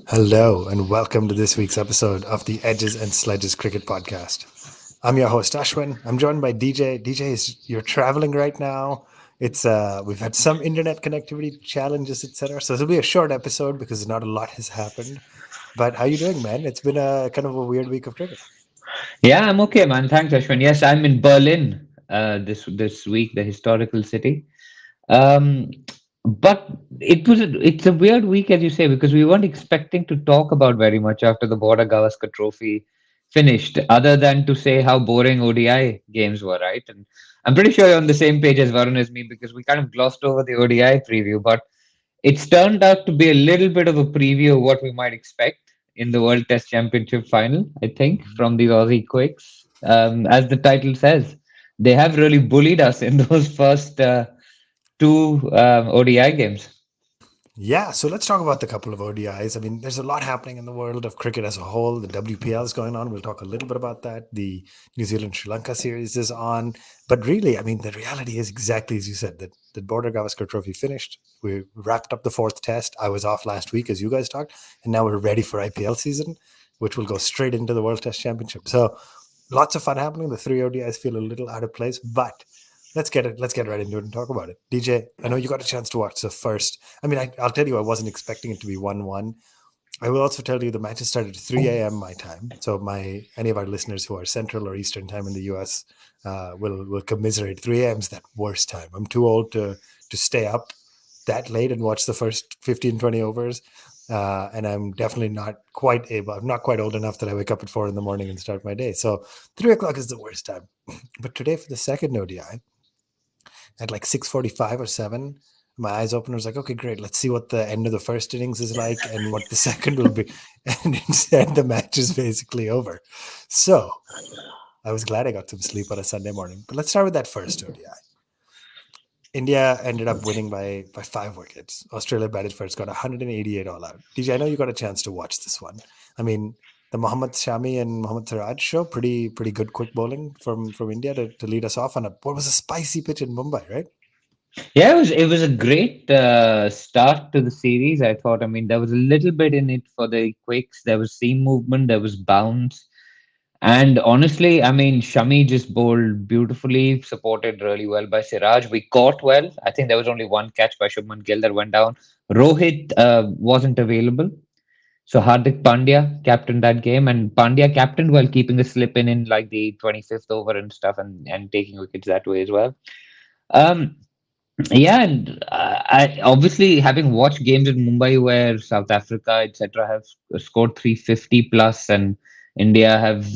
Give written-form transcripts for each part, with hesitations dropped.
Hello, and welcome to this week's episode of the Edges and Sledges Cricket Podcast. I'm your host, Ashwin. I'm joined by DJ. DJ, you're traveling right now. We've had some internet connectivity challenges, etc. So it'll be a short episode because not a lot has happened. But how you doing, man? It's been a kind of a weird week of cricket. Yeah, I'm okay, man. Thanks, Ashwin. Yes, I'm in Berlin this week, the historical city. Um, but it's a weird week, as you say, because we weren't expecting to talk about very much after the Border Gavaskar Trophy finished, other than to say how boring ODI games were, right? And I'm pretty sure you're on the same page as Varun as me because we kind of glossed over the ODI preview, but it's turned out to be a little bit of a preview of what we might expect in the World Test Championship final, I think, from the Aussie Quicks. As the title says, they have really bullied us in those first two ODI games. Yeah, so let's talk about the couple of ODIs. I mean, there's a lot happening in the world of cricket as a whole. The WPL is going on. We'll talk a little bit about that. The New Zealand Sri Lanka series is on. But really, I mean, the reality is exactly as you said that the Border Gavaskar Trophy finished. We wrapped up the fourth test. I was off last week, as you guys talked. And now we're ready for IPL season, which will go straight into the World Test Championship. So lots of fun happening. The three ODIs feel a little out of place, but let's get right into it and talk about it. DJ, I know you got a chance to watch the first. I mean, I'll tell you, I wasn't expecting it to be 1-1. I will also tell you the matches started at 3 a.m. my time. So any of our listeners who are Central or Eastern time in the US will commiserate. 3 a.m. is that worst time. I'm too old to stay up that late and watch the first 15, 20 overs. And I'm definitely not quite able. I'm not quite old enough that I wake up at 4 in the morning and start my day. So 3 o'clock is the worst time. But today for the second ODI, at like 6:45 or 7, my eyes open. I was like, okay, great, let's see what the end of the first innings is like and what the second will be. And instead the match is basically over. So I was glad I got some sleep on a Sunday morning. But let's start with that first ODI. India ended up winning by 5 wickets. Australia batted first, got 188 all out. DJ, I know you got a chance to watch this one. I mean, the Mohammad Shami and Mohammad Siraj show, pretty good quick bowling from India to lead us off on what was a spicy pitch in Mumbai, right? Yeah, it was a great start to the series. I thought. I mean, there was a little bit in it for the Quicks. There was seam movement. There was bounce. And honestly, I mean, Shami just bowled beautifully, supported really well by Siraj. We caught well. I think there was only one catch by Shubman Gill that went down. Rohit wasn't available. So Hardik Pandya captained that game, and Pandya captained while keeping a slip in like the 25th over and stuff, and taking wickets that way as well. Um, yeah, and I obviously having watched games in Mumbai where South Africa, etc., have scored 350 plus, and India have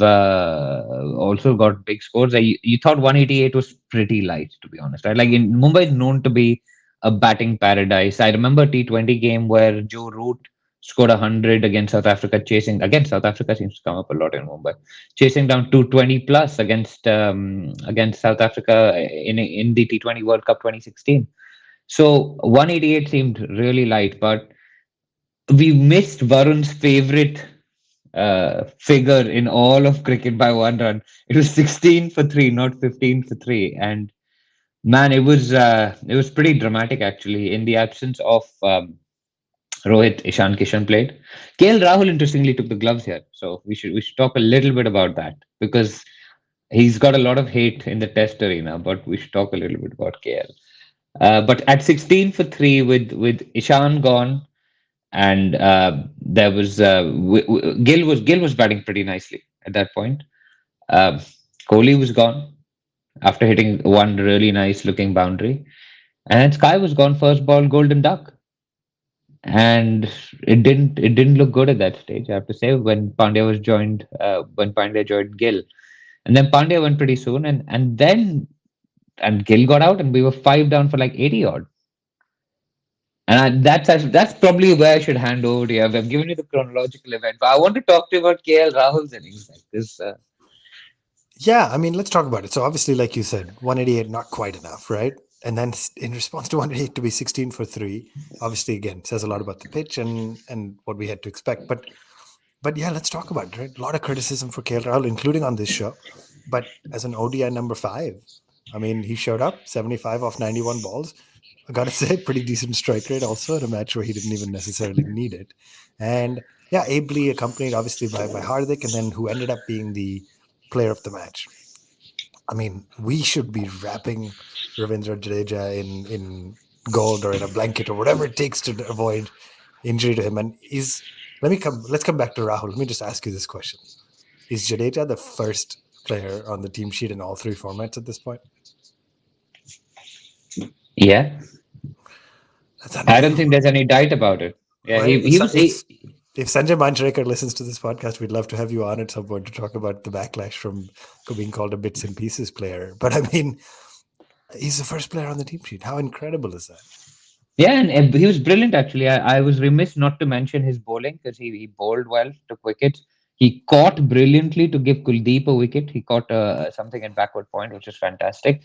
also got big scores. You thought 188 was pretty light, to be honest, right? Like in Mumbai is known to be a batting paradise. I remember a T20 game where Joe Root scored 100 against South Africa, chasing against South Africa seems to come up a lot in Mumbai, chasing down 220 plus against South Africa in the T20 World Cup 2016. So 188 seemed really light, but we missed Varun's favorite figure in all of cricket by one run. It was 16 for three, not 15 for three, and man, it was pretty dramatic actually. In the absence of Rohit, Ishan Kishan played. KL Rahul interestingly took the gloves here, so we should talk a little bit about that because he's got a lot of hate in the Test arena. But we should talk a little bit about KL. But at 16 for three with Ishan gone, and there was Gill was batting pretty nicely at that point. Uh, Kohli was gone after hitting one really nice looking boundary, and Sky was gone first ball golden duck, and it didn't look good at that stage. I have to say when Pandya joined Gill, and then Pandya went pretty soon, and Gill got out, and we were five down for like 80 odd. And that's probably where I should hand over to you. I've given you the chronological event, but I want to talk to you about KL Rahul's innings like this. Yeah, I mean, let's talk about it. So obviously, like you said, 188 not quite enough, right? And then in response to 188 to be 16 for 3, obviously again says a lot about the pitch and what we had to expect. But yeah, let's talk about it. Right? A lot of criticism for KL Rahul, including on this show. But as an ODI number 5, I mean, he showed up 75 off 91 balls. I gotta say, pretty decent strike rate also in a match where he didn't even necessarily need it. And yeah, ably accompanied obviously by Hardik, and then who ended up being the player of the match. I mean, we should be wrapping Ravindra Jadeja in gold or in a blanket or whatever it takes to avoid injury to him. And let's come back to Rahul. Let me just ask you this question. Is Jadeja the first player on the team sheet in all three formats at this point? Yeah, That's I don't think unbelievable. there's any doubt about it. Yeah, Well, he was if Sanjay Manjrekar listens to this podcast, we'd love to have you on at some point to talk about the backlash from being called a bits and pieces player. But I mean, he's the first player on the team sheet. How incredible is that? yeah, and he was brilliant actually. I was remiss not to mention his bowling because he bowled well, took wickets. He caught brilliantly to give Kuldeep a wicket. He caught something at backward point, which was fantastic.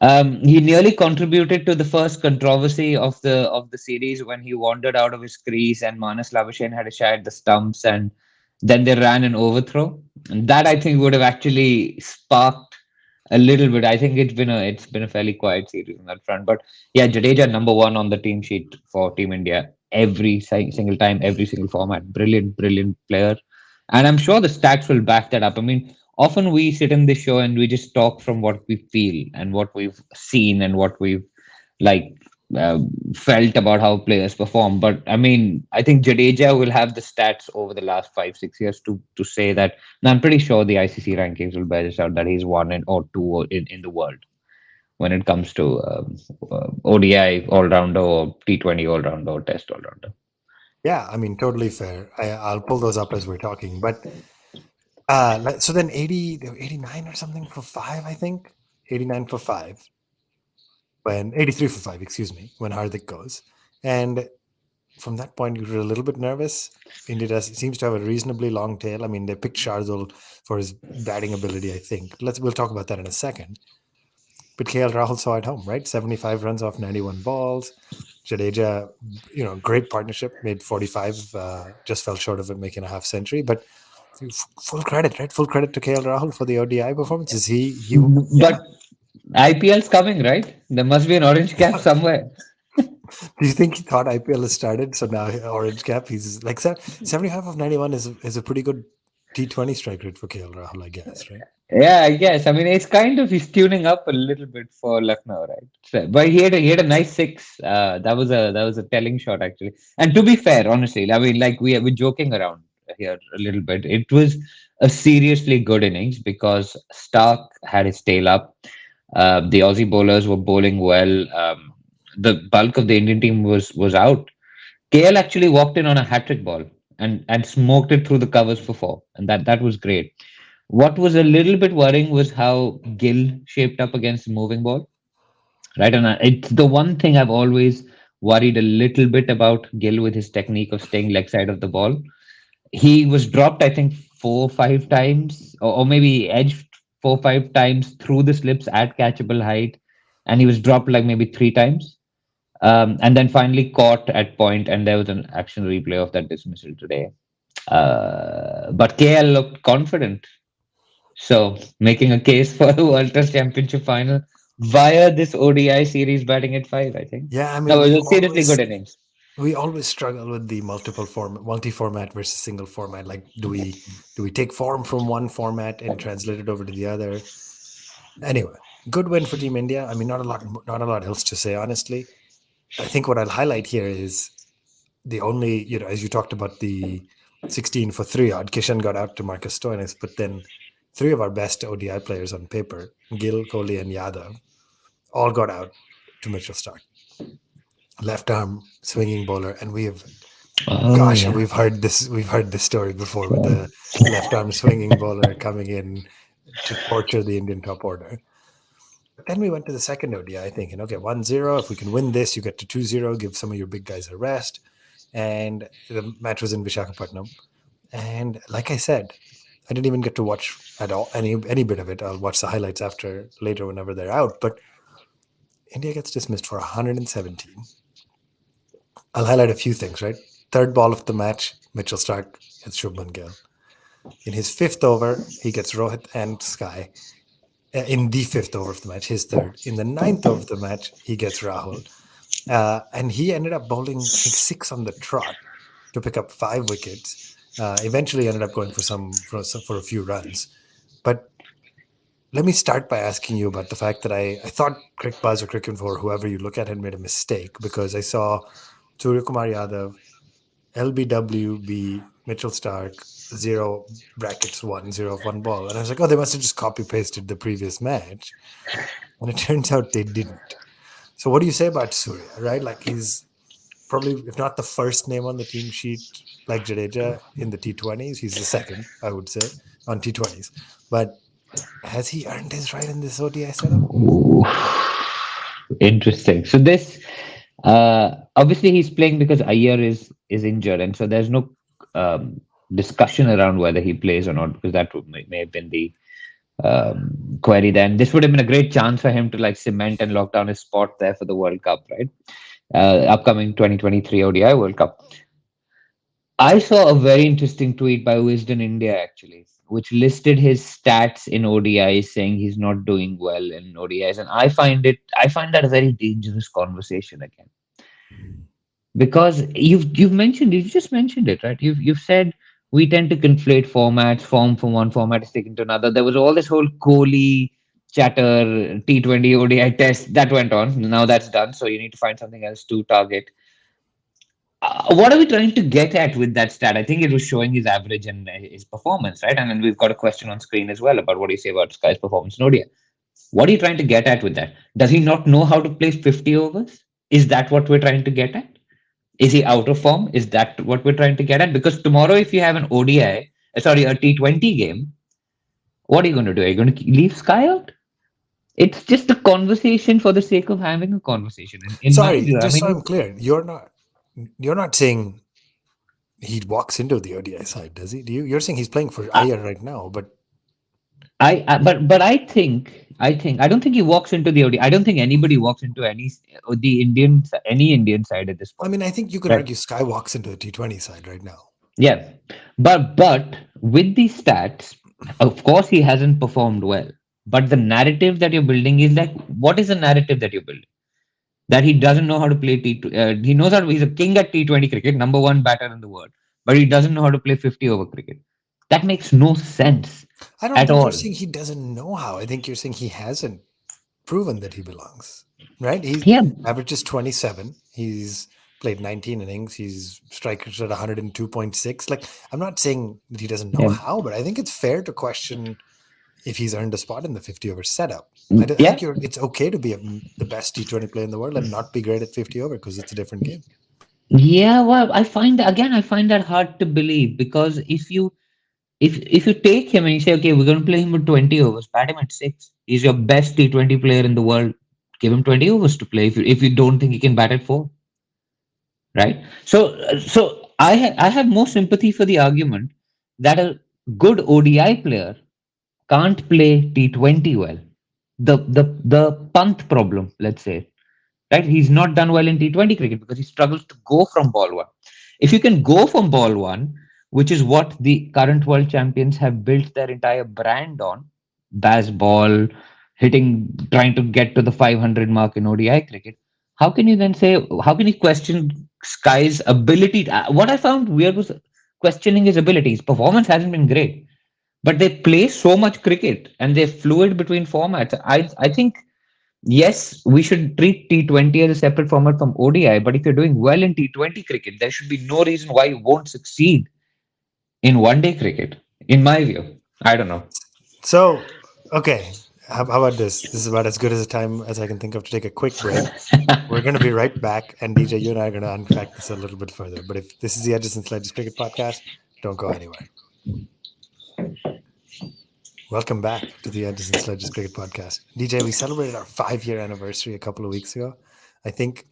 He nearly contributed to the first controversy of the series when he wandered out of his crease and Manas Lavashen had a shot at the stumps and then they ran an overthrow. And that I think would have actually sparked a little bit. I think it's been a fairly quiet series on that front. But yeah, Jadeja number one on the team sheet for Team India every single time, every single format. Brilliant, brilliant player. And I'm sure the stats will back that up. I mean, often we sit in this show and we just talk from what we feel and what we've seen and what we've like uh, felt about how players perform. But I mean, I think Jadeja will have the stats over the last 5 6 years to say that. And I'm pretty sure the ICC rankings will bear this out that he's one or two in the world when it comes to ODI all rounder or T20 all rounder or Test all rounder. Yeah, I mean, totally fair. I'll pull those up as we're talking. But so then 80, they were 89 or something for five, I think. 89 for five. When 83 for five, excuse me, when Hardik goes. And from that point, you were a little bit nervous. Seems to have a reasonably long tail. I mean, they picked Shardul for his batting ability, I think. We'll talk about that in a second. But KL Rahul saw it home, right? 75 runs off 91 balls. Jadeja, great partnership, made 45, just fell short of it making a half century. But full credit, right? Full credit to KL Rahul for the ODI performance. But Yeah. IPL's coming, right? There must be an orange cap somewhere. Do you think he thought IPL has started? So now orange cap, he's like 75 of 91 is a pretty good T20 strike rate for KL Rahul, I guess, right? Yeah, I guess. I mean, it's kind of he's tuning up a little bit for Lucknow, right? So, but he had a nice six. That was a telling shot actually. And to be fair, honestly, I mean, like we're joking around here a little bit. It was a seriously good innings because Stark had his tail up. The Aussie bowlers were bowling well. The bulk of the Indian team was out. KL actually walked in on a hat trick ball and smoked it through the covers for four, and that was great. What was a little bit worrying was how Gill shaped up against the moving ball, right? And it's the one thing I've always worried a little bit about Gill with his technique of staying leg side of the ball. He was dropped, I think, 4 or 5 times, or maybe edged 4 or 5 times through the slips at catchable height, and he was dropped like maybe 3 times. And then finally caught at point, and there was an action replay of that dismissal today. But KL looked confident, so making a case for the World Test Championship final via this ODI series batting at five, I think. Yeah, I No, mean, it was a seriously good innings. we always struggle with the multi-format versus single format. Like, do we take form from one format and translate it over to the other? Anyway, good win for Team India. I mean, not a lot else to say, honestly. I think what I'll highlight here is the only, as you talked about the 16 for 3 odd, Kishan got out to Marcus Stoinis, but then three of our best ODI players on paper, Gill, Kohli, and Yadav, all got out to Mitchell Stark. Left arm swinging bowler, and Oh gosh, yeah. we've heard this story before with the left arm swinging bowler coming in to torture the Indian top order. But then we went to the second ODI thinking, okay, 1-0. If we can win this, you get to 2-0, give some of your big guys a rest. And the match was in Visakhapatnam. And like I said, I didn't even get to watch at all any bit of it. I'll watch the highlights later whenever they're out. But India gets dismissed for 117. I'll highlight a few things, right? Third ball of the match, Mitchell Stark hits Shubman Gill. In his fifth over, he gets Rohit and Sky. In the fifth over of the match, his third. In the ninth over of the match, he gets Rahul. And he ended up bowling, I think, 6 on the trot to pick up 5 wickets. Eventually, ended up going for a few runs. But let me start by asking you about the fact that I thought Crick Buzz or Crick Info, or whoever you look at, had made a mistake because I saw Surya Kumar Yadav, LBW be Mitchell Stark, 0 brackets 1 0 of 1 ball. And I was like, oh, they must have just copy pasted the previous match. And it turns out they didn't. So what do you say about Surya, right? Like he's probably, if not the first name on the team sheet, like Jadeja in the T20s, he's the second, I would say, on T20s. But has he earned his right in this ODI setup? Ooh, interesting. So this, obviously, he's playing because Iyer is injured, and so there's no discussion around whether he plays or not, because that may have been the query. Then this would have been a great chance for him to like cement and lock down his spot there for the World Cup, right? Upcoming 2023 ODI World Cup. I saw a very interesting tweet by Wisdom India actually, which listed his stats in ODIs, saying he's not doing well in ODIs, and I find that a very dangerous conversation again, because you just mentioned it, right? You've said we tend to conflate formats, form from one format is taken to another. There was all this whole Kohli chatter, T20 ODI test that went on. Now that's done, so you need to find something else to target. What are we trying to get at with that stat? I think it was showing his average and his performance, right? And then we've got a question on screen as well about what do you say about Sky's performance in ODI. What are you trying to get at with that? Does he not know how to play 50 overs? Is that what we're trying to get at? Is he out of form? Is that what we're trying to get at? Because tomorrow, if you have an ODI, sorry, a T20 game, what are you going to do? Are you going to leave Sky out? It's just a conversation for the sake of having a conversation. In my Sorry, view, I just so mean, I'm clear, you're not saying he walks into the ODI side, does he? You're saying he's playing for I, Iyer right now, but but I don't think he walks into the ODI. I don't think anybody walks into any Indian side at this I point, mean, I think you could right? argue Sky walks into the T20 side right now. Yeah, but with these stats, of course he hasn't performed well. But the narrative that you're building is like, what is the narrative that you're building? That he doesn't know how to play he knows how to, he's a king at T20 cricket, number one batter in the world, but he doesn't know how to play 50 over cricket. That makes no sense I don't at think you're all. saying he doesn't know how. I think you're saying he hasn't proven that he belongs. Right? He Yeah, averages 27. He's played 19 innings. He's strikers at 102.6. Like, I'm not saying that he doesn't know yeah, how, but I think it's fair to question if he's earned a spot in the 50 over setup. I think yeah. it's okay to be the best T20 player in the world and not be great at 50 over because it's a different game. Yeah, well, I find that hard to believe, because if you take him and you say, okay, we're going to play him with 20 overs, bat him at six. He's your best T20 player in the world. Give him 20 overs to play if you don't think he can bat at four, right? So I have more sympathy for the argument that a good ODI player can't play T20 well. The punt problem, let's say, right? He's not done well in T20 cricket because he struggles to go from ball one. If you can go from ball one, which is what the current world champions have built their entire brand on, Baz ball, hitting, trying to get to the 500 mark in ODI cricket, how can you then say, how can you question Sky's ability? What I found weird was questioning his ability. His performance hasn't been great, but they play so much cricket and they're fluid between formats. I think yes, we should treat T20 as a separate format from ODI, but if you're doing well in T20 cricket, there should be no reason why you won't succeed in one day cricket, in my view. I don't know. So, okay, how about this? This is about as good as a time as I can think of to take a quick break. We're going to be right back. And DJ, you and I are going to unpack this a little bit further. But if this is the Edges and Sledges Cricket Podcast, don't go anywhere. Welcome back to the Edges and Sledges Cricket Podcast. DJ, we celebrated our 5-year anniversary a couple of weeks ago. I think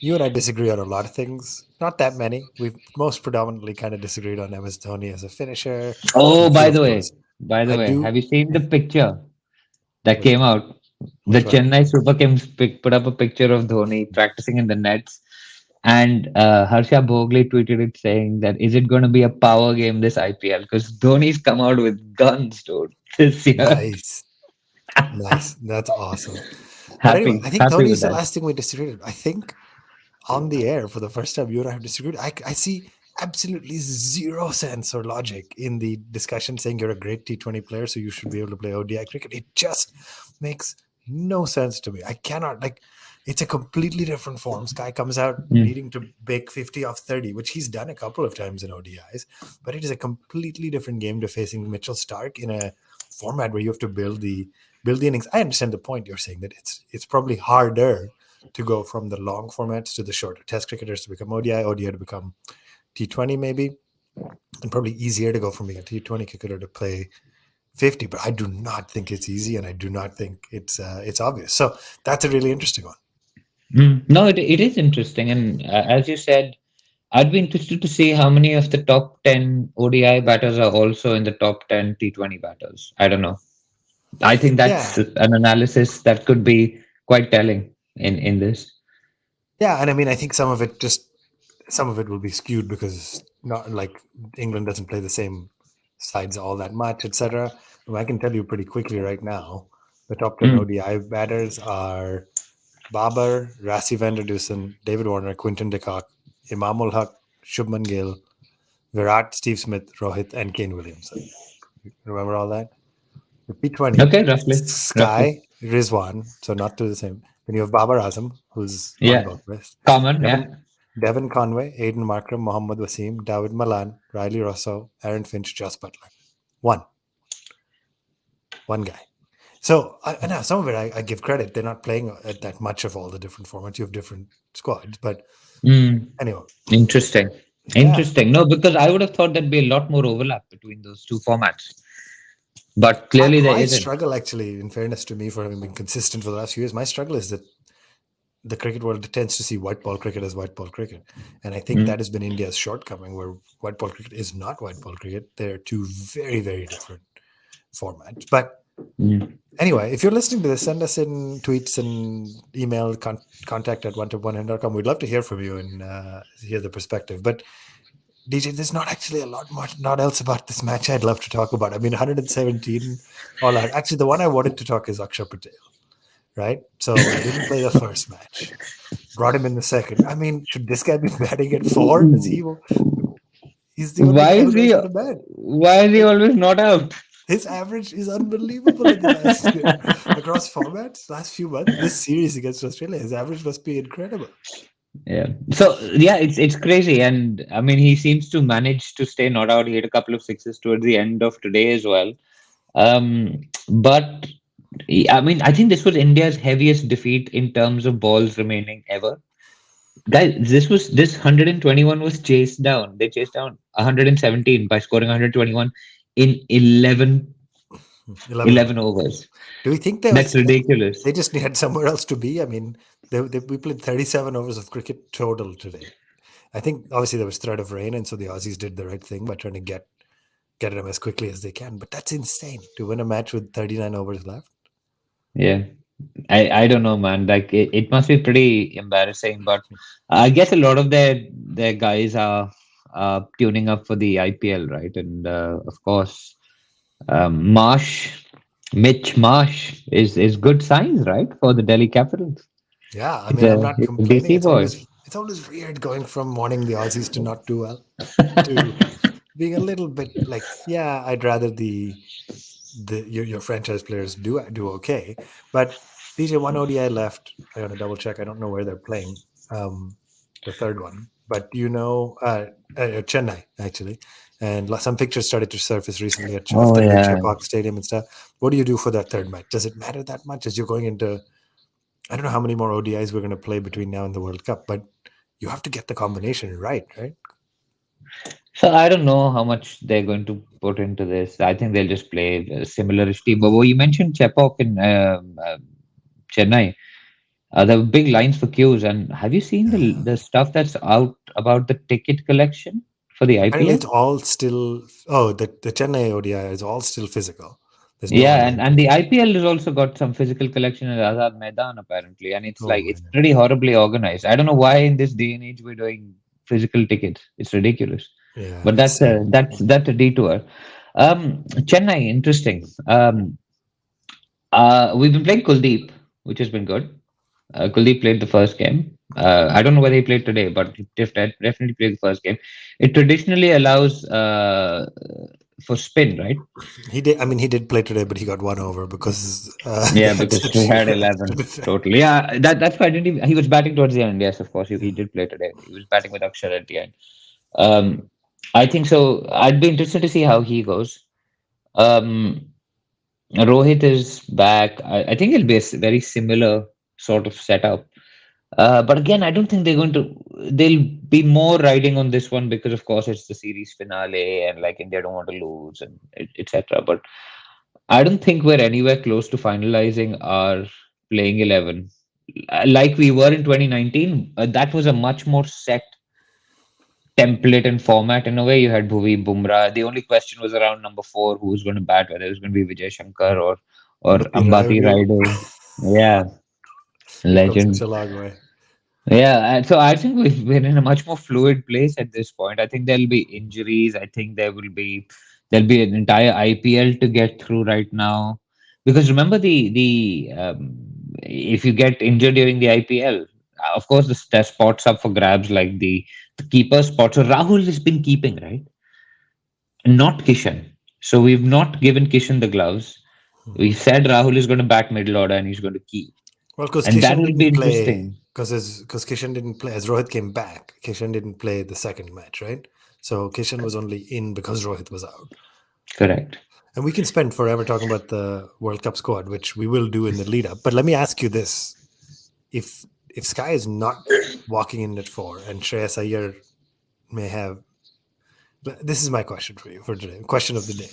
you and I disagree on a lot of things. Not that many. We've most predominantly kind of disagreed on MS Dhoni as a finisher. And Oh, a few of those. I do. have you seen the picture that Which came one? out? The Which one? Chennai Super Kings put up a picture of Dhoni practicing in the nets, and Harsha Bhogle tweeted it saying that, is it going to be a power game this IPL? Because Dhoni's come out with guns, dude, this year. Nice. Nice. That's awesome. But anyway, I think Happy Dhoni with is the that. last thing we disagreed on. I think on the air for the first time, you and I have disagreed. I see absolutely zero sense or logic in the discussion saying you're a great T20 player, so you should be able to play ODI cricket. It just makes no sense to me. I cannot, like, it's a completely different form. Sky comes out Mm. needing to bake 50 off 30, which he's done a couple of times in ODIs, but it is a completely different game to facing Mitchell Stark in a format where you have to build the innings. I understand the point you're saying that it's probably harder to go from the long formats to the shorter test cricketers to become ODI to become T20 maybe, and probably easier to go from being a T20 cricketer to play 50. But I do not think it's easy, and I do not think it's obvious. So that's a really interesting one. No, it is interesting. And as you said, I'd be interested to see how many of the top 10 ODI batters are also in the top 10 T20 batters. I don't know. I think that's Yeah, an analysis that could be quite telling in this. yeah, and I mean I think some of it will be skewed because not like England doesn't play the same sides all that much, etc. I can tell you pretty quickly right now, the top 10 Mm. ODI batters are Babar, Rassi van der Dusen, David Warner, Quinton de Kock, Imamul Haq, Shubman Gill, Virat, Steve Smith, Rohit, and Kane Williamson. Remember all that? The P20, Okay, roughly. Sky, Rizwan, so not to the same. Then you have Babar Azam, who's on Yeah, both lists. common. Yeah. Devon Conway, Aidan Markram, Mohammad Wasim, David Malan, Riley Rosso, Aaron Finch, Joss Butler. One. One guy. So I know some of it I give credit. They're not playing at that much of all the different formats. You have different squads. But Mm. anyway, Interesting. yeah. Interesting. No, because I would have thought there'd be a lot more overlap between those two formats, but My, clearly there my isn't. struggle, actually, in fairness to me for having been consistent for the last few years, my struggle is that the cricket world tends to see white ball cricket as white ball cricket. And I think that Mm. has been India's shortcoming, where white ball cricket is not white ball cricket. They're two very, very different formats. But Mm. anyway, if you're listening to this, send us in tweets and email contact at one-to-one.com. We'd love to hear from you and hear the perspective. But DJ, there's not actually a lot much not else about this match I'd love to talk about. I mean, 117 all out. Actually, the one I wanted to talk is Akshar Patel, right? So didn't play the first match. Brought him in the second. I mean, should this guy be batting at four? He's the only Why guy who is knows he? how to bat. Why is he always not out? His average is unbelievable in the last across formats, last few months. This series against Australia, his average must be incredible. Yeah. So yeah, it's crazy, and I mean he seems to manage to stay not out. He hit a couple of sixes towards the end of today as well. But I mean I think this was India's heaviest defeat in terms of balls remaining ever. Guys, this 121 was chased down. They chased down 117 by scoring 121 in 11 11 overs. overs. Do we think That's ridiculous. they just had somewhere else to be? I mean, we played 37 overs of cricket total today. I think obviously there was threat of rain, and so the Aussies did the right thing by trying to get them as quickly as they can. But that's insane to win a match with 39 overs left. Yeah. I don't know, man. Like it must be pretty embarrassing, but I guess a lot of their guys are tuning up for the IPL, right? And of course, Marsh, Mitch Marsh is good signs, right, for the Delhi Capitals. Yeah, I He's mean, I'm a, not he's a complaining. DC boy. It's always weird going from wanting the Aussies to not do well to being a little bit like, yeah, I'd rather your franchise players do okay. But DJ, one ODI left. I gotta double check. I don't know where they're playing. The third one, but Chennai actually, and some pictures started to surface recently of Oh the new yeah. Chepauk Stadium and stuff. What do you do for that third match? Does it matter that much as you're going into? I don't know how many more ODIs we're going to play between now and the World Cup, but you have to get the combination right, right? So I don't know how much they're going to put into this. I think they'll just play a similar team. But you mentioned Chepauk in Chennai. There were big lines for queues. And have you seen Yeah. the stuff that's out about the ticket collection for the Apparently, IPL? it's all still. Oh, the Chennai ODI is all still physical. There's no Yeah, online and the ticketing. IPL has also got some physical collection at Azad Maidan apparently, and it's Oh like my it's god. pretty horribly organized. I don't know why in this day and age we're doing physical tickets. It's ridiculous. Yeah, But it's silly. that's a detour. Chennai, interesting. We've been playing Kuldeep, which has been good. Kuldeep played the first game. I don't know whether he played today, but he definitely played the first game. It traditionally allows for spin, right? He did. I mean, he did play today, but he got one over because they Yeah, had because such he few had runs to 11 defend. totally. Yeah, that's why I didn't even, he was batting towards the end. Yes, of course, he did play today. He was batting with Akshar at the end. Um, I think so. I'd be interested to see how he goes. Um, Rohit is back. I think it'll be a very similar sort of setup. But again, I don't think they're going to. They'll be more riding on this one because, of course, it's the series finale and like India don't want to lose and etc. But I don't think we're anywhere close to finalizing our playing 11 like we were in 2019. That was a much more set template and format in a way. You had Bhuvi, Bumrah. The only question was around number four, who was going to bat, whether it was going to be Vijay Shankar or Ambati Ambati Rayudu, Raidu. Yeah, we've come such legend. a long way. Yeah, and so I think we're in a much more fluid place at this point. I think there'll be injuries. I think there'll be an entire IPL to get through right now. Because remember the if you get injured during the IPL, of course the spots up for grabs like the keeper spot. So Rahul has been keeping, right? Not Kishan. So we've not given Kishan the gloves. We Mhm. said Rahul is going to bat middle order and he's going to keep. Well, because And that Kishan will be didn't play, interesting. because Kishan didn't play as Rohit came back. Kishan didn't play the second match, right? So Kishan was only in because Rohit was out. Correct. And we can spend forever talking about the World Cup squad, which we will do in the lead up. But let me ask you this: if Sky is not walking in at four, and Shreyas Iyer may have, this is my question for you for today. Question of the day: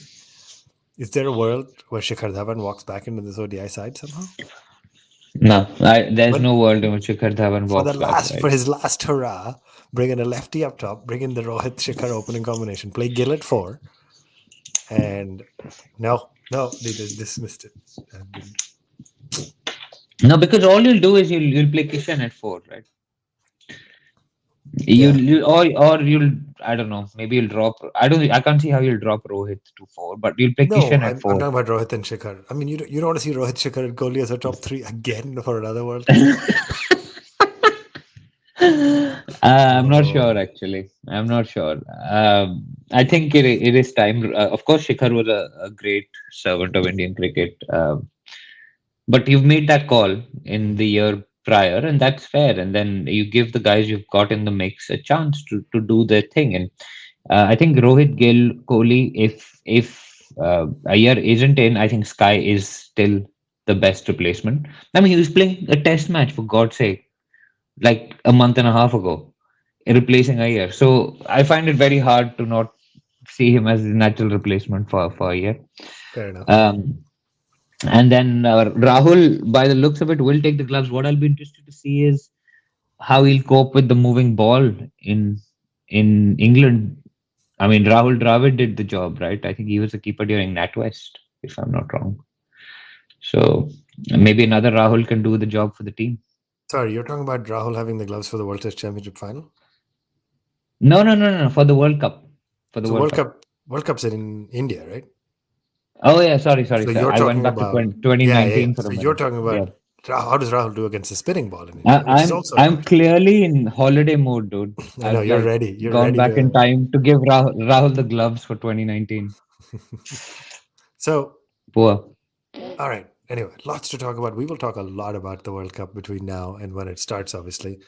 is there a world where Shikhar Dhawan walks back into this ODI side somehow? No, there's But no world in which Shikhar Dhawan for the walks back, last, right? for his last hurrah, bring in a lefty up top, bring in the Rohit Shikhar opening combination, play Gill at four, and no, they just dismissed it. I've been, No, because all you'll do is you'll play Kishan at four, right? yeah. Or you'll I don't know, maybe you'll drop I can't see how you'll drop Rohit to four, but you'll play No, Kishan at I'm four. talking about Rohit and Shikhar. I mean, you don't want to see Rohit, Shikhar, and Kohli as a top three again for another World Cup. I'm not No sure way. actually. I'm not sure. I think it is time. Of course, Shikhar was a great servant of Indian cricket. But you've made that call in the year prior, and that's fair. And then you give the guys you've got in the mix a chance to do their thing. And I think Rohit, Gill, Kohli, if Iyer isn't in, I think Sky is still the best replacement. I mean, he was playing a test match for God's sake, like a month and a half ago, replacing Iyer. So I find it very hard to not see him as the natural replacement for Iyer. Fair enough. Um, and then Rahul, by the looks of it, will take the gloves. What I'll be interested to see is how he'll cope with the moving ball in England. I mean, Rahul Dravid did the job, right? I think he was the keeper during NatWest, if I'm not wrong. So maybe another Rahul can do the job for the team. Sorry, you're talking about Rahul having the gloves for the World Test Championship final. No, no, no, no, no, for the World Cup. For the So World Cup. World Cup's in India, right? Oh yeah, sorry, sorry, So sir. you're I went talking back to about, 20, yeah, yeah, yeah. 2019 for a So you're minute. talking Yeah. about how does Rahul do against the spinning ball in I, India, which is I'm also a I'm question. clearly in holiday mode, dude. I know I've you're like ready. You're gone ready back in to. time to give Rahul the gloves for 2019. So, Poor. all right. Anyway, lots to talk about. We will talk a lot about the World Cup between now and when it starts, obviously.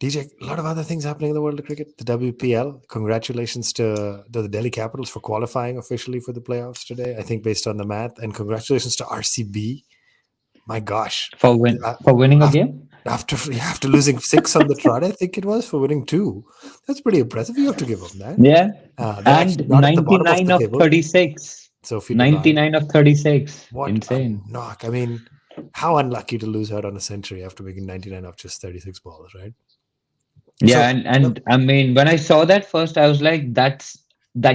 DJ, a lot of other things happening in the world of cricket. The WPL. Congratulations to the Delhi Capitals for qualifying officially for the playoffs today. I think based on the math, and congratulations to RCB. My gosh, For winning a after game? after losing six on the trot, I think it was for winning two. That's pretty impressive. You have to give them that. Yeah. They're actually And not at the bottom of 99 the of table. 36. Sophie Devine. 99 of 36. What a Insane. knock! I mean, how unlucky to lose out on a century after making 99 off just 36 balls, right? Yeah, So and I mean when I saw that first, I was like, that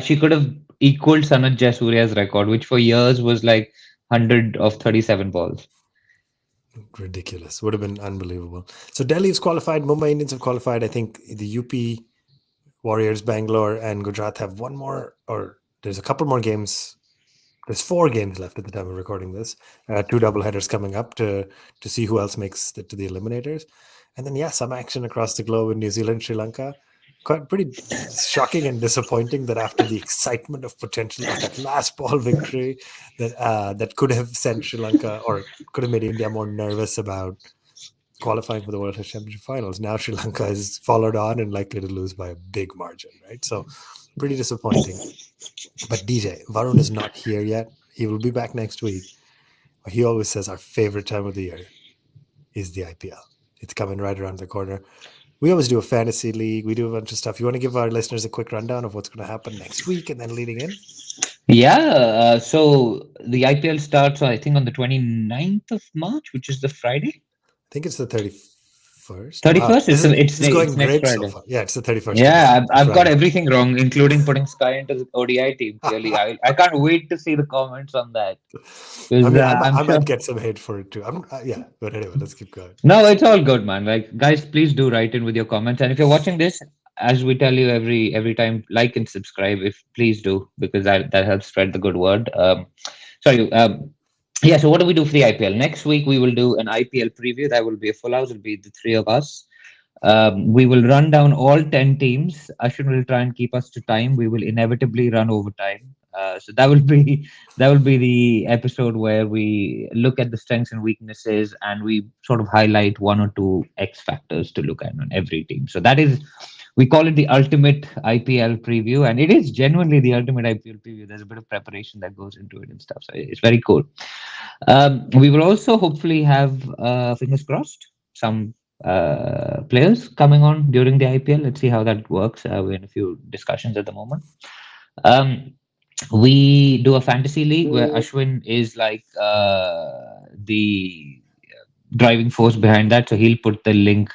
she could have equaled Sanat Jaisuriya's record, which for years was like 100 of 37 balls. ridiculous. Would have been unbelievable. So Delhi is qualified. Mumbai Indians have qualified. I think the UP Warriors, Bangalore, and Gujarat have one more, or there's a couple more games. There's four games left at the time of recording this. Two double headers coming up to see who else makes it to the eliminators. And then, yeah, some action across the globe in New Zealand, Sri Lanka. Quite pretty shocking and disappointing that after the excitement of potential of that last ball victory, that could have sent Sri Lanka or could have made India more nervous about qualifying for the World Test Championship finals. Now Sri Lanka is followed on and likely to lose by a big margin, right? So pretty disappointing. But DJ, Varun is not here yet. He will be back next week. He always says our favorite time of the year is the IPL. It's coming right around the corner. We always do a fantasy league. We do a bunch of stuff. You want to give our listeners a quick rundown of what's going to happen next week and then leading in? Yeah, so the IPL starts, I think, on the 29th of March, which is the Friday. I think it's the 31st. Wow. 31st. This is It's going next great so Friday. far. Yeah, it's the 31st of March. Yeah, I've got Friday. everything wrong, including putting Sky into the ODI team. Clearly, I can't wait to see the comments on that I because mean, I'm I sure. might get some hate for it too. Yeah, but anyway, let's keep going. No, it's all good, man. Like, guys, please do write in with your comments. And if you're watching this, as we tell you every time, like and subscribe. If please do, because that helps spread the good word. Sorry. Yeah. So what do we do for the IPL next week? We will do an IPL preview. That will be a full house. It'll be the three of us. We will run down all 10 teams. Ashwin will try and keep us to time. We will inevitably run over time. So that will be the episode where we look at the strengths and weaknesses and we sort of highlight one or two X factors to look at on every team. So that is, we call it the ultimate IPL preview, and it is genuinely the ultimate IPL preview. There's a bit of preparation that goes into it and stuff. So it's very cool. We will also hopefully have, fingers crossed, some players coming on during the IPL. Let's see how that works. We're in a few discussions at the moment. Um, we do a fantasy league where Ashwin is like the driving force behind that. So he'll put the link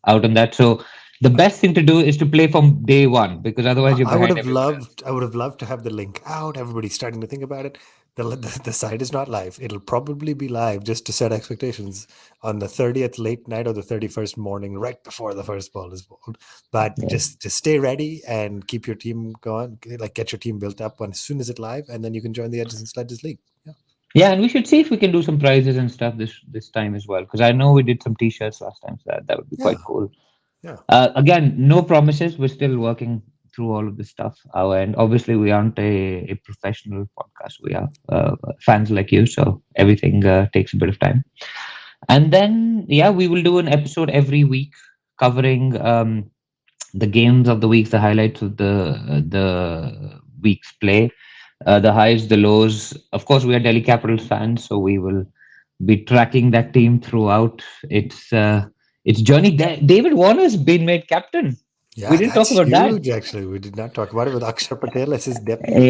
out on that. So the best thing to do is to play from day one because otherwise you're I would behind have everyone else. loved. I would have loved to have the link out. Everybody's starting to think about it. The site is not live. It'll probably be live just to set expectations on the 30th late night or the 31st morning, right before the first ball is bowled. But Yeah. just stay ready and keep your team going. Like get your team built up as soon as it's live, and then you can join the Edges and Sledges League. Yeah. Yeah, and we should see if we can do some prizes and stuff this time as well because I know we did some t-shirts last time, so that would be Yeah. quite cool. Yeah. Again, no promises. We're still working through all of this stuff. Our end. Obviously, we aren't a professional podcast. We are fans like you, so everything takes a bit of time. And then, yeah, we will do an episode every week covering the games of the week, the highlights of the week's play, the highs, the lows. Of course, we are Delhi Capitals fans, so we will be tracking that team throughout its journey. David Warner's been made captain. We Yeah, didn't talk that's about that. huge. Actually, we did not talk about it with Akshar Patel as his deputy.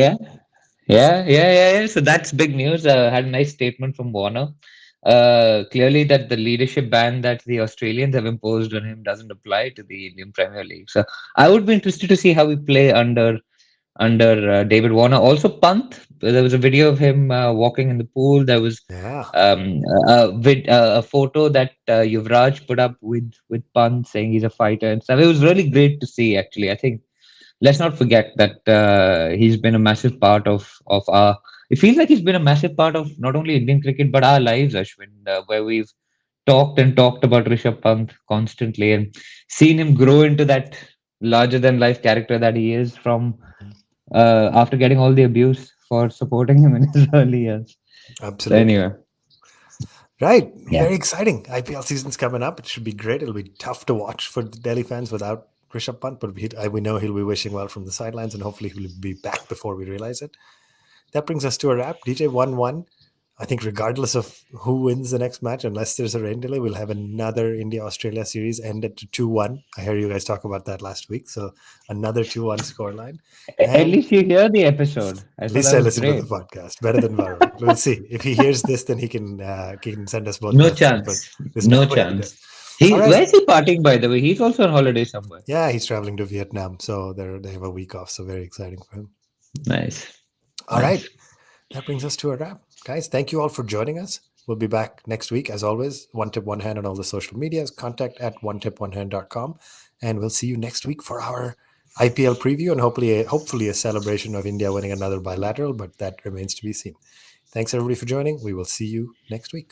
Yeah, yeah. So that's big news. Had a nice statement from Warner. Clearly, that the leadership ban that the Australians have imposed on him doesn't apply to the Indian Premier League. So I would be interested to see how we play under David Warner. Also, Pant. There was a video of him walking in the pool. There was Yeah, a photo that Yuvraj put up with Pant saying he's a fighter and stuff. It was really great to see. Actually, I think let's not forget that he's been a massive part of our. It feels like he's been a massive part of not only Indian cricket but our lives, Ashwin, where we've talked and talked about Rishabh Pant constantly and seen him grow into that larger than life character that he is from after getting all the abuse for supporting him in his early years. So absolutely. anyway, Right. yeah. Very exciting. IPL season's coming up. It should be great. It'll be tough to watch for the Delhi fans without Rishabh Pant, but we know he'll be wishing well from the sidelines and hopefully he'll be back before we realize it. That brings us to a wrap. DJ 1-1. I think regardless of who wins the next match, unless there's a rain delay, we'll have another India-Australia series ended to 2-1. I heard you guys talk about that last week. So another 2-1 scoreline. At And least you hear the episode. I at thought least that I was listen to the great. podcast. Better than Varun. We'll see. If he hears this, then he can send us both No messages. But chance. there's no No way he does. chance. All He right. Where's he partying by the way? He's also on holiday somewhere. Yeah, he's traveling to Vietnam, so they have a week off. So very exciting for him. Nice. All right. Nice. That brings us to a wrap. Guys, thank you all for joining us. We'll be back next week, as always. One Tip, One Hand on all the social medias. Contact at onetiponehand.com. And we'll see you next week for our IPL preview and hopefully a celebration of India winning another bilateral, but that remains to be seen. Thanks, everybody, for joining. We will see you next week.